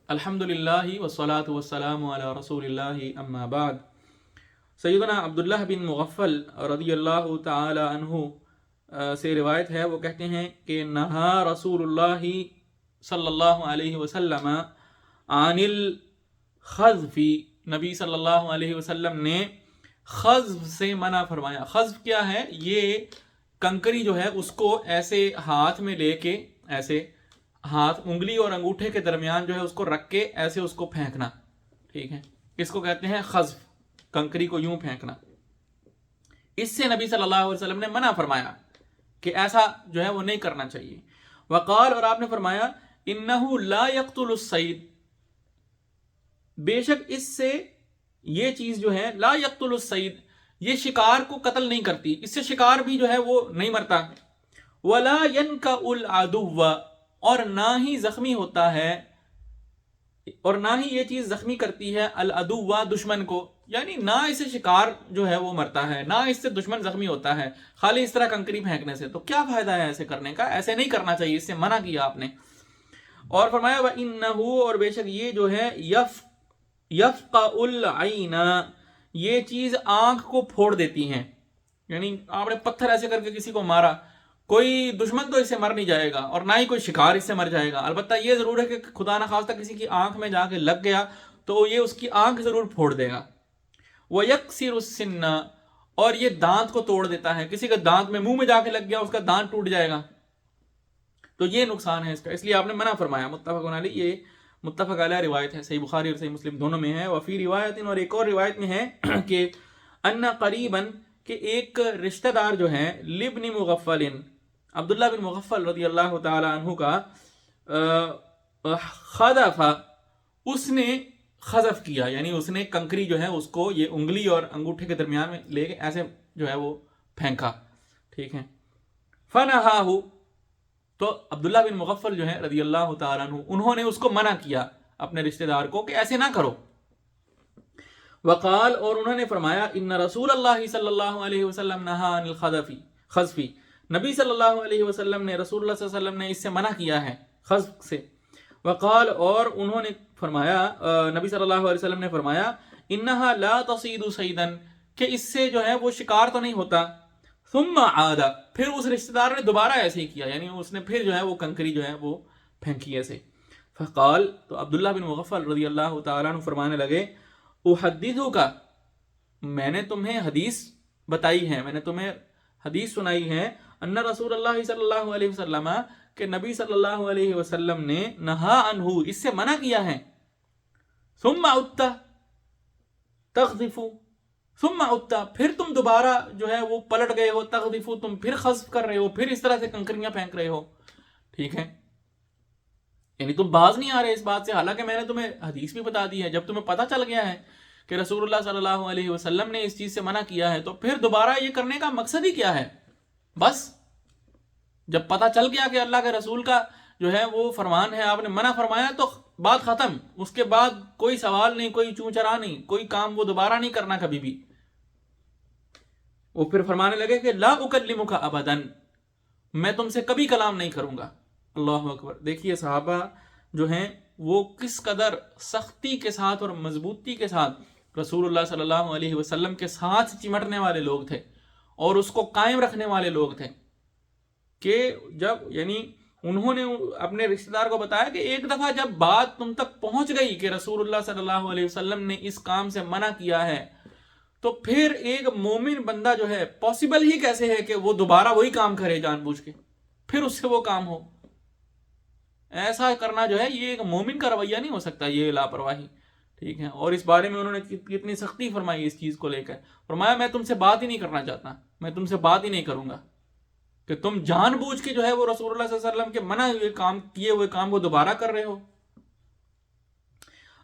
الحمدللہ والصلاة والسلام علی رسول اللہ اما بعد۔ سیدنا عبداللہ بن مغفل رضی اللہ تعالی عنہ سے روایت ہے، وہ کہتے ہیں کہ نہا رسول اللہ صلی اللہ علیہ وسلم عن الخذف، نبی صلی اللہ علیہ وسلم نے خذف سے منع فرمایا۔ خذف کیا ہے؟ یہ کنکری جو ہے اس کو ایسے ہاتھ میں لے کے، ایسے ہاتھ انگلی اور انگوٹھے کے درمیان جو ہے اس کو رکھ کے ایسے اس کو پھینکنا، ٹھیک ہے، اس کو کہتے ہیں خذف، کنکری کو یوں پھینکنا۔ اس سے نبی صلی اللہ علیہ وسلم نے منع فرمایا کہ ایسا جو ہے وہ نہیں کرنا چاہیے۔ وقال، اور آپ نے فرمایا، انہ لا یقتل الصید، بے شک اس سے یہ چیز جو ہے لا یقتل الصید، یہ شکار کو قتل نہیں کرتی، اس سے شکار بھی جو ہے وہ نہیں مرتا۔ ولا ینکأ العدو، اور نہ ہی زخمی ہوتا ہے، اور نہ ہی یہ چیز زخمی کرتی ہے العدو، دشمن کو، یعنی نہ اسے شکار جو ہے وہ مرتا ہے، نہ اس سے دشمن زخمی ہوتا ہے، خالی اس طرح کنکری پھینکنے سے۔ تو کیا فائدہ ہے ایسے کرنے کا؟ ایسے نہیں کرنا چاہیے، اس سے منع کیا آپ نے۔ اور فرمایا وَإِنَّهُ، اور بے شک یہ جو ہے يَفْقَعُ الْعَيْنَ، یہ چیز آنکھ کو پھوڑ دیتی ہیں، یعنی آپ نے پتھر ایسے کر کے کسی کو مارا، کوئی دشمن تو اس سے مر نہیں جائے گا اور نہ ہی کوئی شکار اس سے مر جائے گا، البتہ یہ ضرور ہے کہ خدا نخواستہ کسی کی آنکھ میں جا کے لگ گیا تو یہ اس کی آنکھ ضرور پھوڑ دے گا۔ وَيَكْسِرُ السِّنَّ، اور یہ دانت کو توڑ دیتا ہے، کسی کا دانت میں منہ میں جا کے لگ گیا اس کا دانت ٹوٹ جائے گا، تو یہ نقصان ہے اس کا، اس لیے آپ نے منع فرمایا۔ متفق علیہ، یہ متفق علیہ روایت ہے، صحیح بخاری اور صحیح مسلم دونوں میں ہے۔ وفی روایت، اور ایک اور روایت میں ہے کہ ان قریبا، کہ ایک رشتہ دار جو ہے، لابن مغفل، عبداللہ بن مغفل رضی اللہ تعالی عنہ کا، خذف، اس نے خذف کیا، یعنی اس نے کنکری جو ہے اس کو یہ انگلی اور انگوٹھے کے درمیان میں لے کے ایسے جو ہے وہ پھینکا، ٹھیک ہے۔ فنہاہ، تو عبداللہ بن مغفل جو ہے رضی اللہ تعالیٰ عنہ، انہوں نے اس کو منع کیا اپنے رشتہ دار کو کہ ایسے نہ کرو۔ وقال، اور انہوں نے فرمایا، ان رسول اللہ صلی اللہ علیہ وسلم نہا عن الخذف، نبی صلی اللہ علیہ وسلم نے، رسول اللہ صلی اللہ علیہ وسلم نے اس سے منع کیا ہے، خذف سے۔ وقال، اور انہوں نے فرمایا، نبی صلی اللہ علیہ وسلم نے فرمایا، انہا لا تصید صیدا، کہ اس سے جو ہے وہ شکار تو نہیں ہوتا۔ ثم عاد، پھر اس رشتہ دار نے دوبارہ ایسے ہی کیا، یعنی اس نے پھر جو ہے وہ کنکری جو ہے وہ پھینکی ایسے۔ فقال، تو عبداللہ بن مغفل رضی اللہ تعالیٰ عنہ فرمانے لگے، احدثک، میں نے تمہیں حدیث بتائی ہے، میں نے تمہیں حدیث سنائی ہے، ان رسول اللہ صلی اللہ علیہ وسلم، کہ نبی صلی اللہ علیہ وسلم نے نہا عنہ، اس سے منع کیا ہے۔ ثم عدت تقذف، ثم عدت، پھر تم دوبارہ جو ہے وہ پلٹ گئے ہو، تقذف، تم پھر خذف کر رہے ہو، پھر اس طرح سے کنکریاں پھینک رہے ہو، ٹھیک ہے، یعنی تم باز نہیں آ رہے اس بات سے، حالانکہ میں نے تمہیں حدیث بھی بتا دی ہے۔ جب تمہیں پتہ چل گیا ہے کہ رسول اللہ صلی اللہ علیہ وسلم نے اس چیز سے منع کیا ہے، تو پھر دوبارہ یہ کرنے کا مقصد ہی کیا ہے؟ بس جب پتہ چل گیا کہ اللہ کے رسول کا جو ہے وہ فرمان ہے، آپ نے منع فرمایا، تو بات ختم، اس کے بعد کوئی سوال نہیں، کوئی چوں چرا نہیں، کوئی کام وہ دوبارہ نہیں کرنا کبھی بھی۔ وہ پھر فرمانے لگے کہ لا اکلمک ابدا، میں تم سے کبھی کلام نہیں کروں گا۔ اللہ اکبر۔ دیکھیے صحابہ جو ہیں وہ کس قدر سختی کے ساتھ اور مضبوطی کے ساتھ رسول اللہ صلی اللہ علیہ وسلم کے ساتھ چمٹنے والے لوگ تھے اور اس کو قائم رکھنے والے لوگ تھے، کہ جب یعنی انہوں نے اپنے رشتہ دار کو بتایا کہ ایک دفعہ جب بات تم تک پہنچ گئی کہ رسول اللہ صلی اللہ علیہ وسلم نے اس کام سے منع کیا ہے، تو پھر ایک مومن بندہ جو ہے پاسبل ہی کیسے ہے کہ وہ دوبارہ وہی کام کرے جان بوجھ کے، پھر اس سے وہ کام ہو؟ ایسا کرنا جو ہے یہ ایک مومن کا رویہ نہیں ہو سکتا، یہ لاپرواہی، ٹھیک ہے۔ اور اس بارے میں انہوں نے کتنی سختی فرمائی اس چیز کو لے کر، فرمایا میں تم سے بات ہی نہیں کرنا چاہتا، میں تم سے بات ہی نہیں کروں گا کہ تم جان بوجھ کے جو ہے وہ رسول اللہ صلی اللہ علیہ وسلم کے منع ہوئے کام، کیے ہوئے کام کو دوبارہ کر رہے ہو۔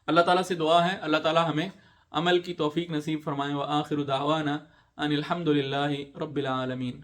اللہ تعالیٰ سے دعا ہے اللہ تعالیٰ ہمیں عمل کی توفیق نصیب فرمائے۔ وآخر دعوانا ان الحمد للہ رب العالمین۔